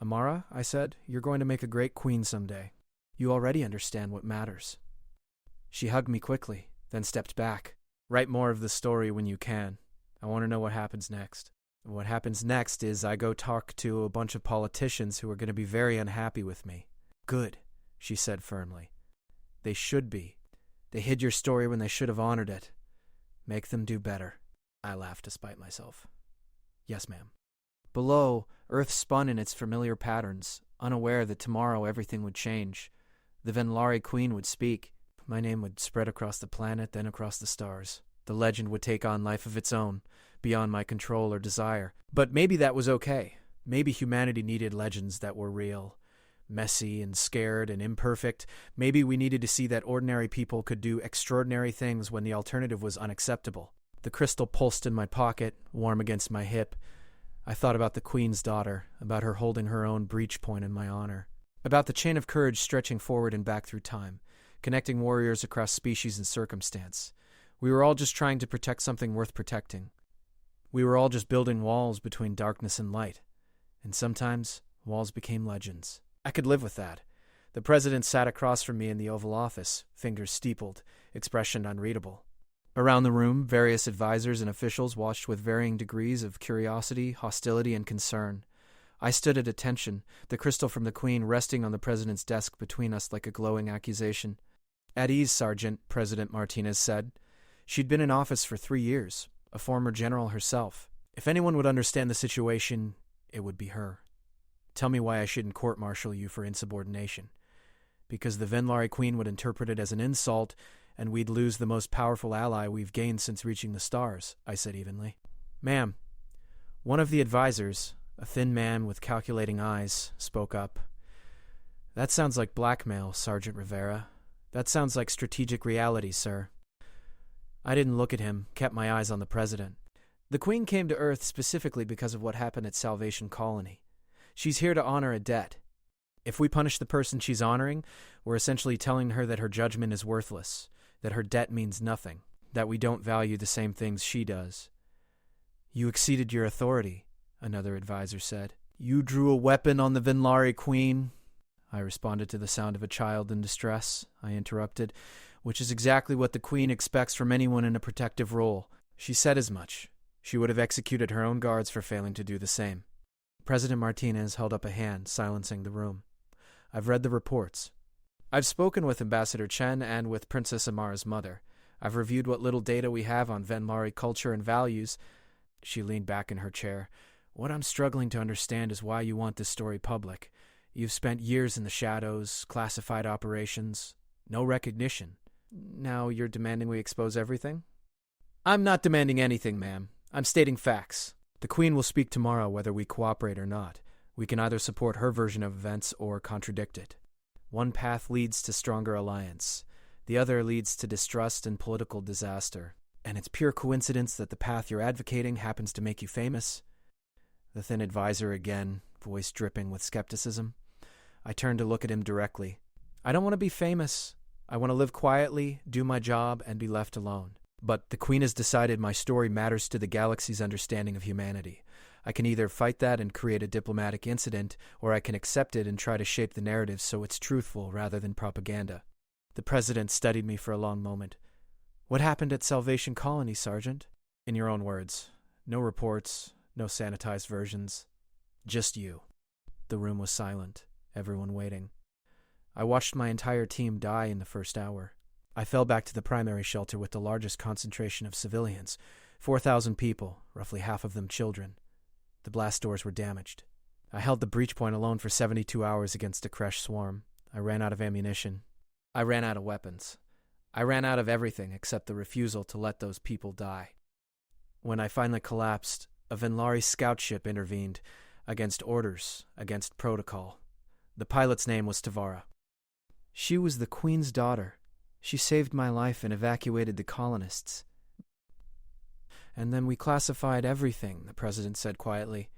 Speaker 1: Amara, I said, you're going to make a great queen someday. You already understand what matters. She hugged me quickly, then stepped back. Write more of the story when you can. I want to know what happens next. What happens next is I go talk to a bunch of politicians who are going to be very unhappy with me. Good, she said firmly. They should be. They hid your story when they should have honored it. Make them do better. I laughed to spite myself. Yes, ma'am. Below, Earth spun in its familiar patterns, unaware that tomorrow everything would change. The Venlari Queen would speak. My name would spread across the planet, then across the stars. The legend would take on life of its own, beyond my control or desire. But maybe that was okay. Maybe humanity needed legends that were real. Messy and scared and imperfect. Maybe we needed to see that ordinary people could do extraordinary things when the alternative was unacceptable. The crystal pulsed in my pocket, warm against my hip. I thought about the Queen's daughter, about her holding her own breach point in my honor, about the chain of courage stretching forward and back through time, connecting warriors across species and circumstance. We were all just trying to protect something worth protecting. We were all just building walls between darkness and light. And sometimes, walls became legends. I could live with that. The president sat across from me in the Oval Office, fingers steepled, expression unreadable. Around the room, various advisors and officials watched with varying degrees of curiosity, hostility, and concern. I stood at attention, the crystal from the Queen resting on the president's desk between us like a glowing accusation. At ease, Sergeant, President Martinez said. She'd been in office for 3 years, a former general herself. If anyone would understand the situation, it would be her. Tell me why I shouldn't court-martial you for insubordination. Because the Venlari Queen would interpret it as an insult, and we'd lose the most powerful ally we've gained since reaching the stars, I said evenly. Ma'am, one of the advisors, a thin man with calculating eyes, spoke up. That sounds like blackmail, Sergeant Rivera. That sounds like strategic reality, sir. I didn't look at him, kept my eyes on the president. The Queen came to Earth specifically because of what happened at Salvation Colony. She's here to honor a debt. If we punish the person she's honoring, we're essentially telling her that her judgment is worthless, that her debt means nothing, that we don't value the same things she does. You exceeded your authority, another advisor said. You drew a weapon on the Venlari Queen. I responded to the sound of a child in distress. I interrupted, which is exactly what the Queen expects from anyone in a protective role. She said as much. She would have executed her own guards for failing to do the same. President Martinez held up a hand, silencing the room. I've read the reports. I've spoken with Ambassador Chen and with Princess Amara's mother. I've reviewed what little data we have on Venlari culture and values. She leaned back in her chair. What I'm struggling to understand is why you want this story public. You've spent years in the shadows, classified operations, no recognition. Now you're demanding we expose everything? I'm not demanding anything, ma'am. I'm stating facts. The Queen will speak tomorrow whether we cooperate or not. We can either support her version of events or contradict it. One path leads to stronger alliance. The other leads to distrust and political disaster. And it's pure coincidence that the path you're advocating happens to make you famous. The thin advisor again, voice dripping with skepticism. I turned to look at him directly. I don't want to be famous. I want to live quietly, do my job, and be left alone. But the Queen has decided my story matters to the galaxy's understanding of humanity. I can either fight that and create a diplomatic incident, or I can accept it and try to shape the narrative so it's truthful rather than propaganda. The president studied me for a long moment. What happened at Salvation Colony, Sergeant? In your own words. No reports, no sanitized versions. Just you. The room was silent, everyone waiting. I watched my entire team die in the first hour. I fell back to the primary shelter with the largest concentration of civilians, 4,000 people, roughly half of them children. The blast doors were damaged. I held the breach point alone for 72 hours against a Kresh swarm. I ran out of ammunition. I ran out of weapons. I ran out of everything except the refusal to let those people die. When I finally collapsed, a Venlari scout ship intervened, against orders, against protocol. The pilot's name was Tavara. She was the Queen's daughter. She saved my life and evacuated the colonists. And then we classified everything, the president said quietly.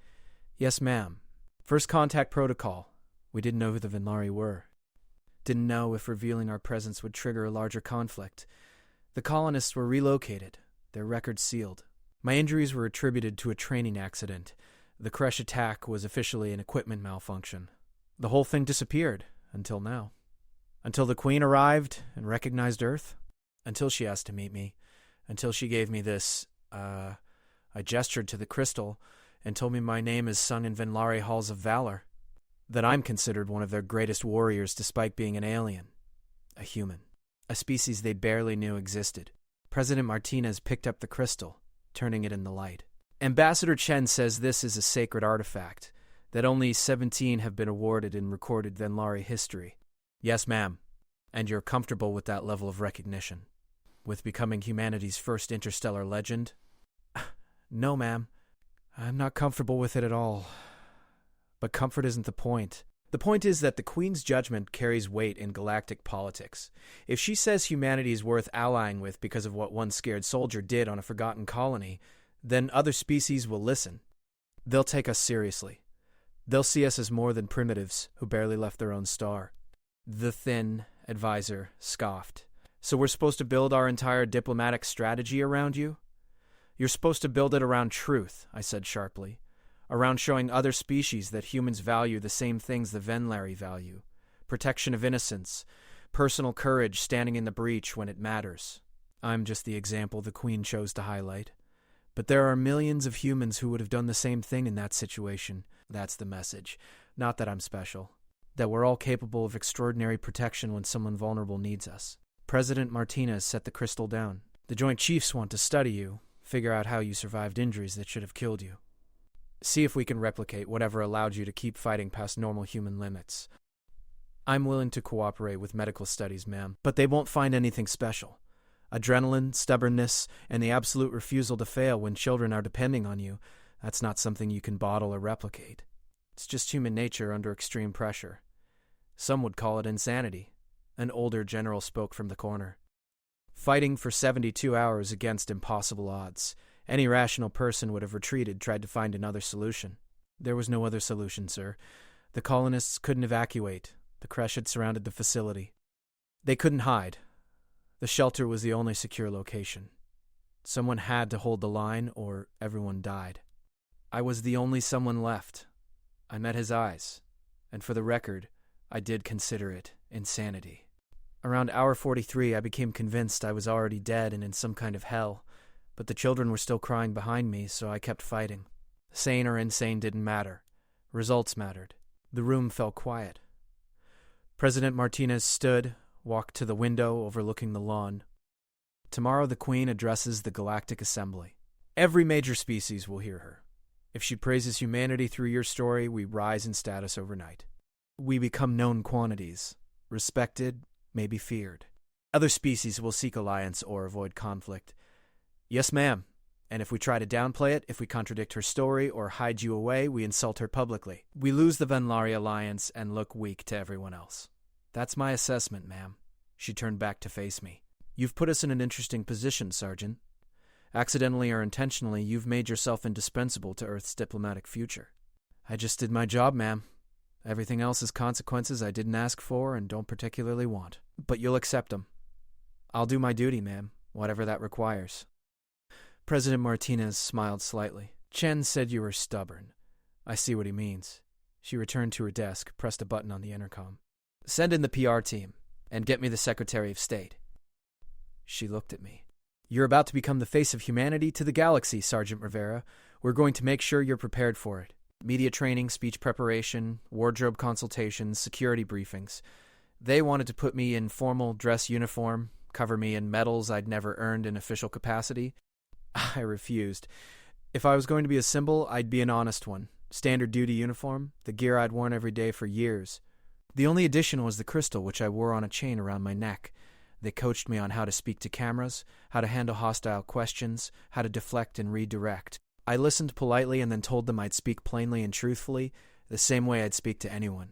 Speaker 1: Yes, ma'am. First contact protocol. We didn't know who the Venlari were. Didn't know if revealing our presence would trigger a larger conflict. The colonists were relocated, their records sealed. My injuries were attributed to a training accident. The crash attack was officially an equipment malfunction. The whole thing disappeared, until now. Until the Queen arrived and recognized Earth. Until she asked to meet me. Until she gave me this, I gestured to the crystal and told me my name is sung in Venlari Halls of Valor. That I'm considered one of their greatest warriors despite being an alien. A human. A species they barely knew existed. President Martinez picked up the crystal, turning it in the light. Ambassador Chen says this is a sacred artifact, that only 17 have been awarded in recorded Venlari history. Yes, ma'am. And you're comfortable with that level of recognition? With becoming humanity's first interstellar legend? No, ma'am. I'm not comfortable with it at all. But comfort isn't the point. The point is that the Queen's judgment carries weight in galactic politics. If she says humanity is worth allying with because of what one scared soldier did on a forgotten colony, then other species will listen. They'll take us seriously. They'll see us as more than primitives who barely left their own star. The thin advisor scoffed. So we're supposed to build our entire diplomatic strategy around you? You're supposed to build it around truth, I said sharply. Around showing other species that humans value the same things the Venlari value. Protection of innocence, personal courage standing in the breach when it matters. I'm just the example the Queen chose to highlight. But there are millions of humans who would have done the same thing in that situation. That's the message. Not that I'm special. That we're all capable of extraordinary protection when someone vulnerable needs us. President Martinez set the crystal down. The Joint Chiefs want to study you, figure out how you survived injuries that should have killed you. See if we can replicate whatever allowed you to keep fighting past normal human limits. I'm willing to cooperate with medical studies, ma'am, but they won't find anything special. Adrenaline, stubbornness, and the absolute refusal to fail when children are depending on you, that's not something you can bottle or replicate. It's just human nature under extreme pressure. Some would call it insanity. An older general spoke from the corner. Fighting for 72 hours against impossible odds. Any rational person would have retreated, tried to find another solution. There was no other solution, sir. The colonists couldn't evacuate. The crash had surrounded the facility. They couldn't hide. The shelter was the only secure location. Someone had to hold the line, or everyone died. I was the only someone left. I met his eyes, and for the record, I did consider it insanity. Around hour 43, I became convinced I was already dead and in some kind of hell, but the children were still crying behind me, so I kept fighting. Sane or insane didn't matter. Results mattered. The room fell quiet. President Martinez stood, walked to the window overlooking the lawn. Tomorrow the Queen addresses the Galactic Assembly. Every major species will hear her. If she praises humanity through your story, we rise in status overnight. We become known quantities, respected, maybe feared. Other species will seek alliance or avoid conflict. Yes, ma'am. And if we try to downplay it, if we contradict her story or hide you away, we insult her publicly. We lose the Venlari alliance and look weak to everyone else. That's my assessment, ma'am. She turned back to face me. You've put us in an interesting position, Sergeant. Accidentally or intentionally, you've made yourself indispensable to Earth's diplomatic future. I just did my job, ma'am. Everything else is consequences I didn't ask for and don't particularly want. But you'll accept them. I'll do my duty, ma'am, whatever that requires. President Martinez smiled slightly. Chen said you were stubborn. I see what he means. She returned to her desk, pressed a button on the intercom. Send in the PR team, and get me the Secretary of State. She looked at me. You're about to become the face of humanity to the galaxy, Sergeant Rivera. We're going to make sure you're prepared for it. Media training, speech preparation, wardrobe consultations, security briefings. They wanted to put me in formal dress uniform, cover me in medals I'd never earned in official capacity. I refused. If I was going to be a symbol, I'd be an honest one. Standard duty uniform, the gear I'd worn every day for years. The only addition was the crystal, which I wore on a chain around my neck. They coached me on how to speak to cameras, how to handle hostile questions, how to deflect and redirect. I listened politely and then told them I'd speak plainly and truthfully, the same way I'd speak to anyone.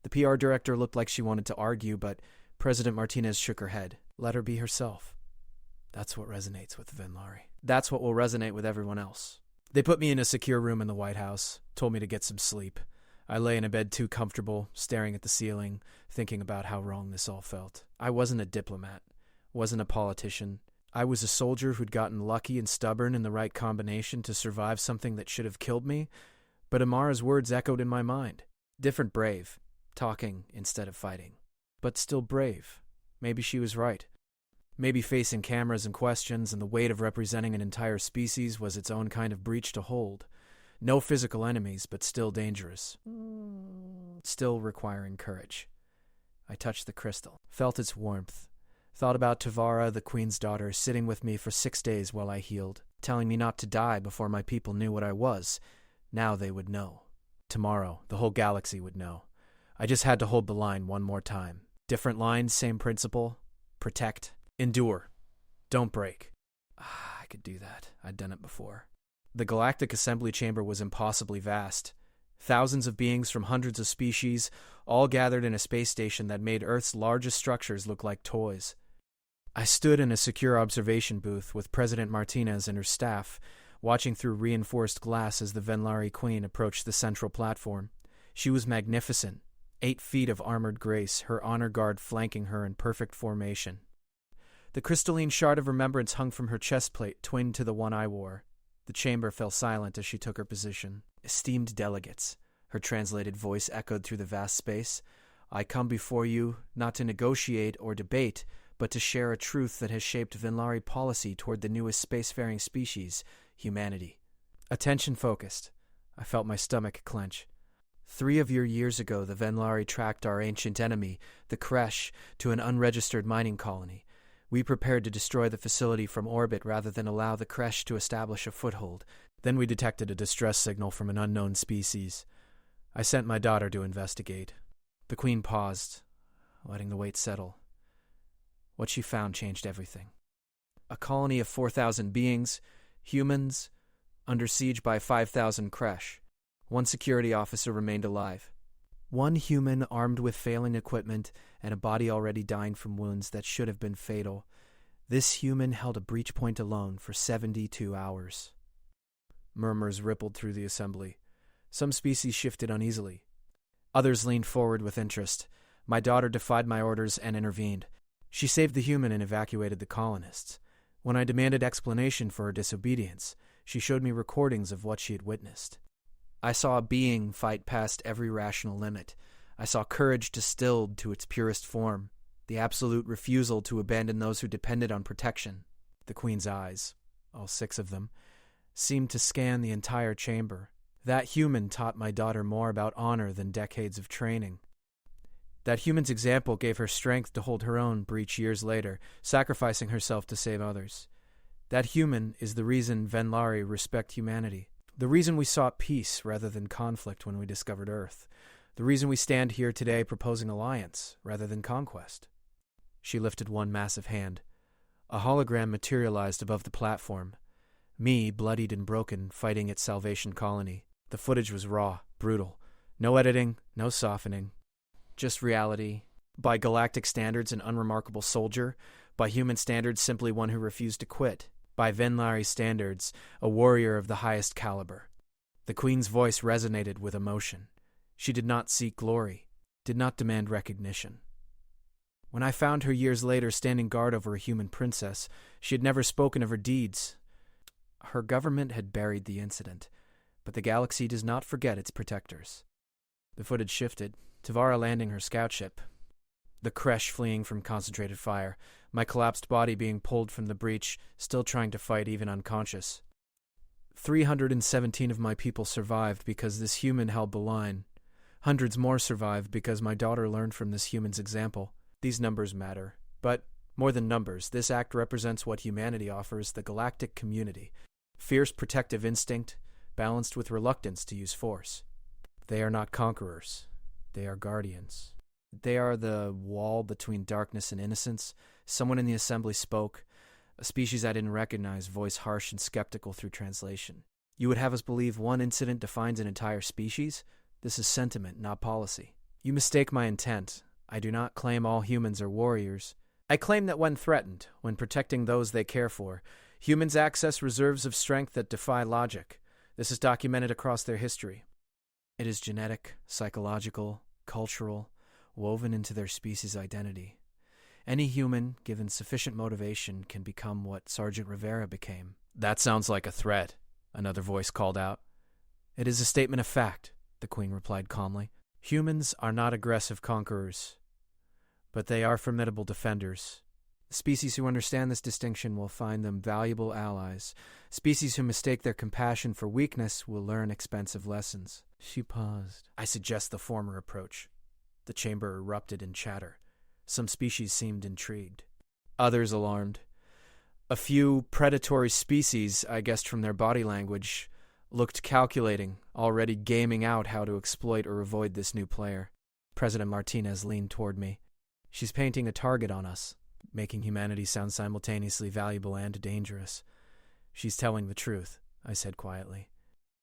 Speaker 1: The PR director looked like she wanted to argue, but President Martinez shook her head. Let her be herself. That's what resonates with Venlari. That's what will resonate with everyone else. They put me in a secure room in the White House, told me to get some sleep. I lay in a bed too comfortable, staring at the ceiling, thinking about how wrong this all felt. I wasn't a diplomat, wasn't a politician. I was a soldier who'd gotten lucky and stubborn in the right combination to survive something that should have killed me, but Amara's words echoed in my mind. Different brave, talking instead of fighting. But still brave. Maybe she was right. Maybe facing cameras and questions and the weight of representing an entire species was its own kind of breach to hold. No physical enemies, but still dangerous. Still requiring courage. I touched the crystal, felt its warmth, thought about Tavara, the Queen's daughter, sitting with me for 6 days while I healed, telling me not to die before my people knew what I was. Now they would know. Tomorrow, the whole galaxy would know. I just had to hold the line one more time. Different lines, same principle. Protect. Endure. Don't break. I could do that. I'd done it before. The Galactic Assembly Chamber was impossibly vast. Thousands of beings from hundreds of species, all gathered in a space station that made Earth's largest structures look like toys. I stood in a secure observation booth with President Martinez and her staff, watching through reinforced glass as the Venlari Queen approached the central platform. She was magnificent, 8 feet of armored grace, her honor guard flanking her in perfect formation. The crystalline shard of remembrance hung from her chest plate, twinned to the one I wore. The chamber fell silent as she took her position. Esteemed delegates, her translated voice echoed through the vast space. I come before you not to negotiate or debate, but to share a truth that has shaped Venlari policy toward the newest spacefaring species, humanity. Attention focused. I felt my stomach clench. 3 of your years ago, the Venlari tracked our ancient enemy, the Kresh, to an unregistered mining colony. We prepared to destroy the facility from orbit rather than allow the Kresh to establish a foothold. Then we detected a distress signal from an unknown species. I sent my daughter to investigate. The Queen paused, letting the weight settle. What she found changed everything. A colony of 4,000 beings, humans, under siege by 5,000 Kresh. 1 security officer remained alive. 1 human armed with failing equipment and a body already dying from wounds that should have been fatal. This human held a breach point alone for 72 hours. Murmurs rippled through the assembly. Some species shifted uneasily. Others leaned forward with interest. My daughter defied my orders and intervened. She saved the human and evacuated the colonists. When I demanded explanation for her disobedience, she showed me recordings of what she had witnessed. I saw a being fight past every rational limit. I saw courage distilled to its purest form, the absolute refusal to abandon those who depended on protection. The Queen's eyes, all 6 of them, seemed to scan the entire chamber. That human taught my daughter more about honor than decades of training. That human's example gave her strength to hold her own breach years later, sacrificing herself to save others. That human is the reason Venlari respect humanity. The reason we sought peace rather than conflict when we discovered Earth. The reason we stand here today proposing alliance rather than conquest. She lifted one massive hand. A hologram materialized above the platform. Me, bloodied and broken, fighting at Salvation Colony. The footage was raw, brutal. No editing, no softening. Just reality. By galactic standards, an unremarkable soldier. By human standards, simply one who refused to quit. By Venlari standards, a warrior of the highest caliber. The Queen's voice resonated with emotion. She did not seek glory, did not demand recognition. When I found her years later standing guard over a human princess, she had never spoken of her deeds. Her government had buried the incident, but the galaxy does not forget its protectors. The footage shifted, Tavara landing her scout ship. The Kresh fleeing from concentrated fire, my collapsed body being pulled from the breach, still trying to fight even unconscious. 317 of my people survived because this human held the line. Hundreds more survived because my daughter learned from this human's example. These numbers matter. But, more than numbers, this act represents what humanity offers the galactic community. Fierce protective instinct, balanced with reluctance to use force. They are not conquerors. They are guardians. They are the wall between darkness and innocence. Someone in the assembly spoke. A species I didn't recognize, voice harsh and skeptical through translation. You would have us believe one incident defines an entire species? This is sentiment, not policy. You mistake my intent. I do not claim all humans are warriors. I claim that when threatened, when protecting those they care for, humans access reserves of strength that defy logic. This is documented across their history. It is genetic, psychological, cultural, woven into their species' identity. Any human, given sufficient motivation, can become what Sergeant Rivera became. That sounds like a threat, another voice called out. It is a statement of fact, the Queen replied calmly. Humans are not aggressive conquerors, but they are formidable defenders. Species who understand this distinction will find them valuable allies. Species who mistake their compassion for weakness will learn expensive lessons. She paused. I suggest the former approach. The chamber erupted in chatter. Some species seemed intrigued. Others alarmed. A few predatory species, I guessed from their body language, looked calculating, already gaming out how to exploit or avoid this new player. President Martinez leaned toward me. She's painting a target on us, making humanity sound simultaneously valuable and dangerous. She's telling the truth, I said quietly.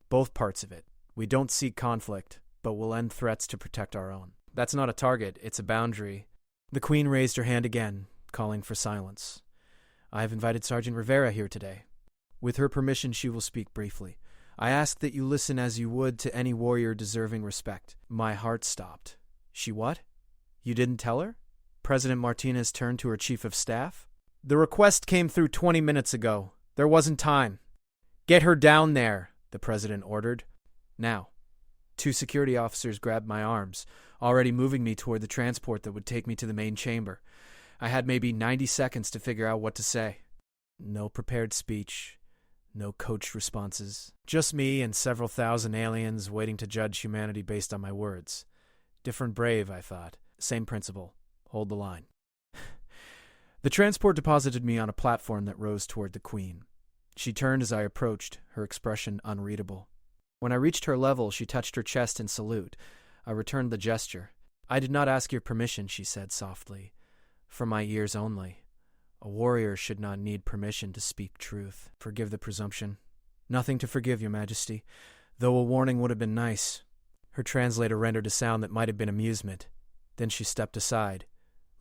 Speaker 1: Both parts of it. We don't seek conflict, but we'll end threats to protect our own. That's not a target, it's a boundary. The Queen raised her hand again, calling for silence. I have invited Sergeant Rivera here today. With her permission, she will speak briefly. I ask that you listen as you would to any warrior deserving respect. My heart stopped. She what? You didn't tell her? President Martinez turned to her chief of staff. The request came through 20 minutes ago. There wasn't time. Get her down there, the president ordered. Now. 2 security officers grabbed my arms, already moving me toward the transport that would take me to the main chamber. I had maybe 90 seconds to figure out what to say. No prepared speech. No coached responses. Just me and several thousand aliens waiting to judge humanity based on my words. Different brave, I thought. Same principle. Hold the line. The transport deposited me on a platform that rose toward the Queen. She turned as I approached, her expression unreadable. When I reached her level, she touched her chest in salute. I returned the gesture. I did not ask your permission, she said softly. For my ears only. A warrior should not need permission to speak truth. Forgive the presumption. Nothing to forgive, Your Majesty, though a warning would have been nice. Her translator rendered a sound that might have been amusement. Then she stepped aside,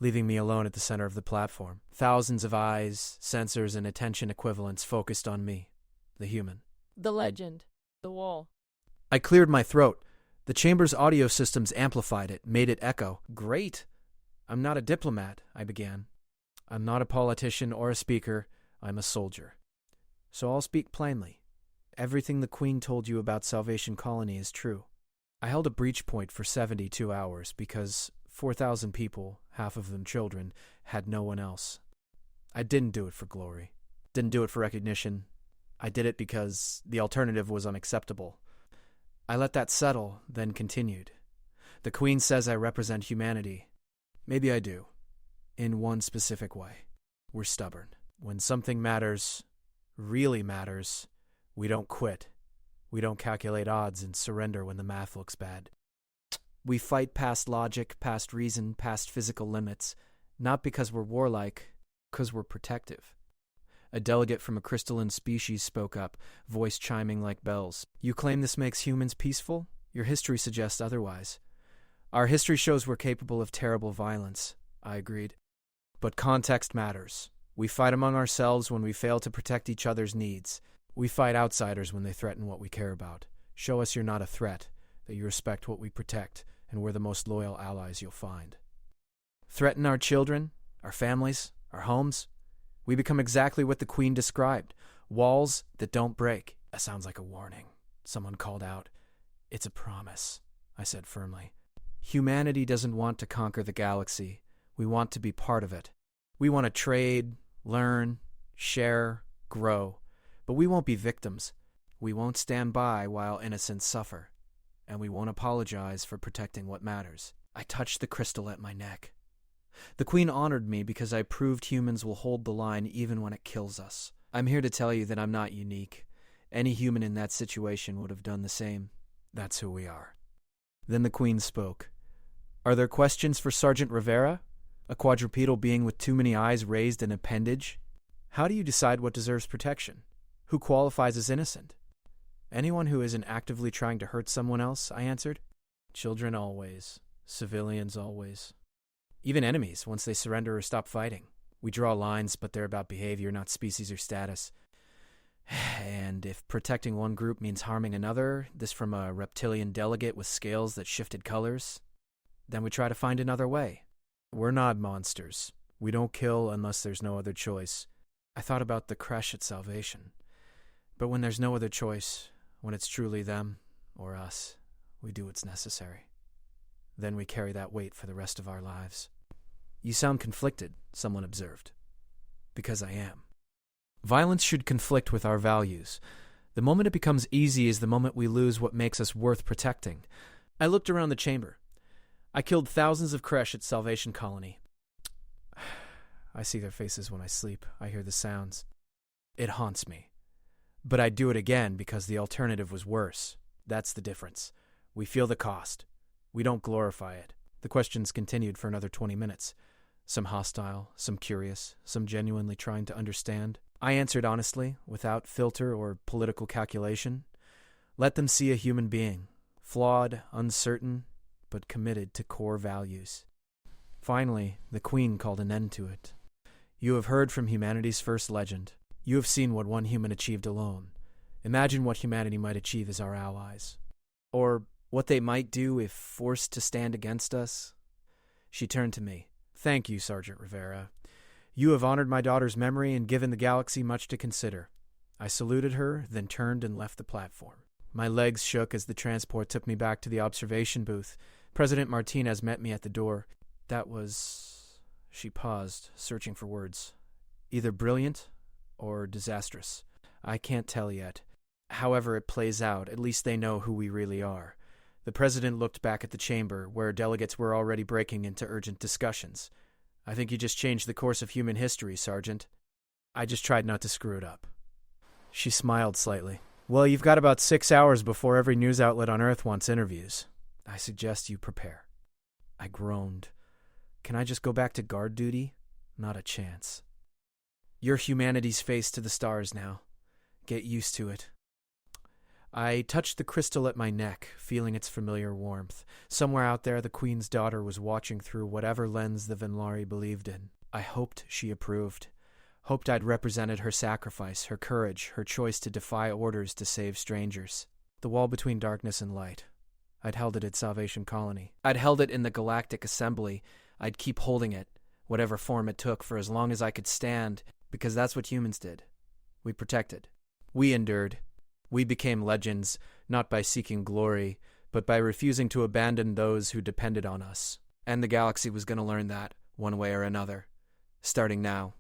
Speaker 1: leaving me alone at the center of the platform. Thousands of eyes, sensors, and attention equivalents focused on me, the human.
Speaker 2: The legend. The wall.
Speaker 1: I cleared my throat. The chamber's audio systems amplified it, made it echo. Great. I'm not a diplomat, I began. I'm not a politician or a speaker. I'm a soldier. So I'll speak plainly. Everything the Queen told you about Salvation Colony is true. I held a breach point for 72 hours because 4,000 people, half of them children, had no one else. I didn't do it for glory. Didn't do it for recognition. I did it because the alternative was unacceptable. I let that settle, then continued. The Queen says I represent humanity. Maybe I do. In one specific way. We're stubborn. When something matters, really matters, we don't quit. We don't calculate odds and surrender when the math looks bad. We fight past logic, past reason, past physical limits, not because we're warlike, because we're protective. A delegate from a crystalline species spoke up, voice chiming like bells. You claim this makes humans peaceful? Your history suggests otherwise. Our history shows we're capable of terrible violence, I agreed. But context matters. We fight among ourselves when we fail to protect each other's needs. We fight outsiders when they threaten what we care about. Show us you're not a threat, that you respect what we protect, and we're the most loyal allies you'll find. Threaten our children, our families, our homes? We become exactly what the Queen described. Walls that don't break. That sounds like a warning. Someone called out. It's a promise, I said firmly. Humanity doesn't want to conquer the galaxy. We want to be part of it. We want to trade, learn, share, grow. But we won't be victims. We won't stand by while innocents suffer. And we won't apologize for protecting what matters. I touched the crystal at my neck. The Queen honored me because I proved humans will hold the line even when it kills us. I'm here to tell you that I'm not unique. Any human in that situation would have done the same. That's who we are. Then the Queen spoke. Are there questions for Sergeant Rivera? A quadrupedal being with too many eyes raised an appendage? How do you decide what deserves protection? Who qualifies as innocent? Anyone who isn't actively trying to hurt someone else, I answered. Children always. Civilians always. Even enemies, once they surrender or stop fighting. We draw lines, but they're about behavior, not species or status. And if protecting one group means harming another, this from a reptilian delegate with scales that shifted colors, then we try to find another way. We're not monsters. We don't kill unless there's no other choice. I thought about the crash at Salvation. But when there's no other choice, when it's truly them or us, we do what's necessary. Then we carry that weight for the rest of our lives. You sound conflicted, someone observed. Because I am. Violence should conflict with our values. The moment it becomes easy is the moment we lose what makes us worth protecting. I looked around the chamber. I killed thousands of Kresh at Salvation Colony. I see their faces when I sleep. I hear the sounds. It haunts me. But I'd do it again because the alternative was worse. That's the difference. We feel the cost. We don't glorify it. The questions continued for another 20 minutes. Some hostile, some curious, some genuinely trying to understand. I answered honestly, without filter or political calculation. Let them see a human being, flawed, uncertain, but committed to core values. Finally, the Queen called an end to it. You have heard from humanity's first legend. You have seen what one human achieved alone. Imagine what humanity might achieve as our allies. Or what they might do if forced to stand against us. She turned to me. Thank you, Sergeant Rivera. You have honored my daughter's memory and given the galaxy much to consider. I saluted her, then turned and left the platform. My legs shook as the transport took me back to the observation booth. President Martinez met me at the door. That was... She paused, searching for words. Either brilliant or disastrous. I can't tell yet. However it plays out, at least they know who we really are. The president looked back at the chamber, where delegates were already breaking into urgent discussions. I think you just changed the course of human history, Sergeant. I just tried not to screw it up. She smiled slightly. Well, you've got about 6 hours before every news outlet on Earth wants interviews. I suggest you prepare. I groaned. Can I just go back to guard duty? Not a chance. You're humanity's face to the stars now. Get used to it. I touched the crystal at my neck, feeling its familiar warmth. Somewhere out there, the Queen's daughter was watching through whatever lens the Venlari believed in. I hoped she approved. Hoped I'd represented her sacrifice, her courage, her choice to defy orders to save strangers. The wall between darkness and light. I'd held it at Salvation Colony. I'd held it in the Galactic Assembly. I'd keep holding it, whatever form it took, for as long as I could stand, because that's what humans did. We protected. We endured. We became legends, not by seeking glory, but by refusing to abandon those who depended on us. And the galaxy was going to learn that, one way or another. Starting now.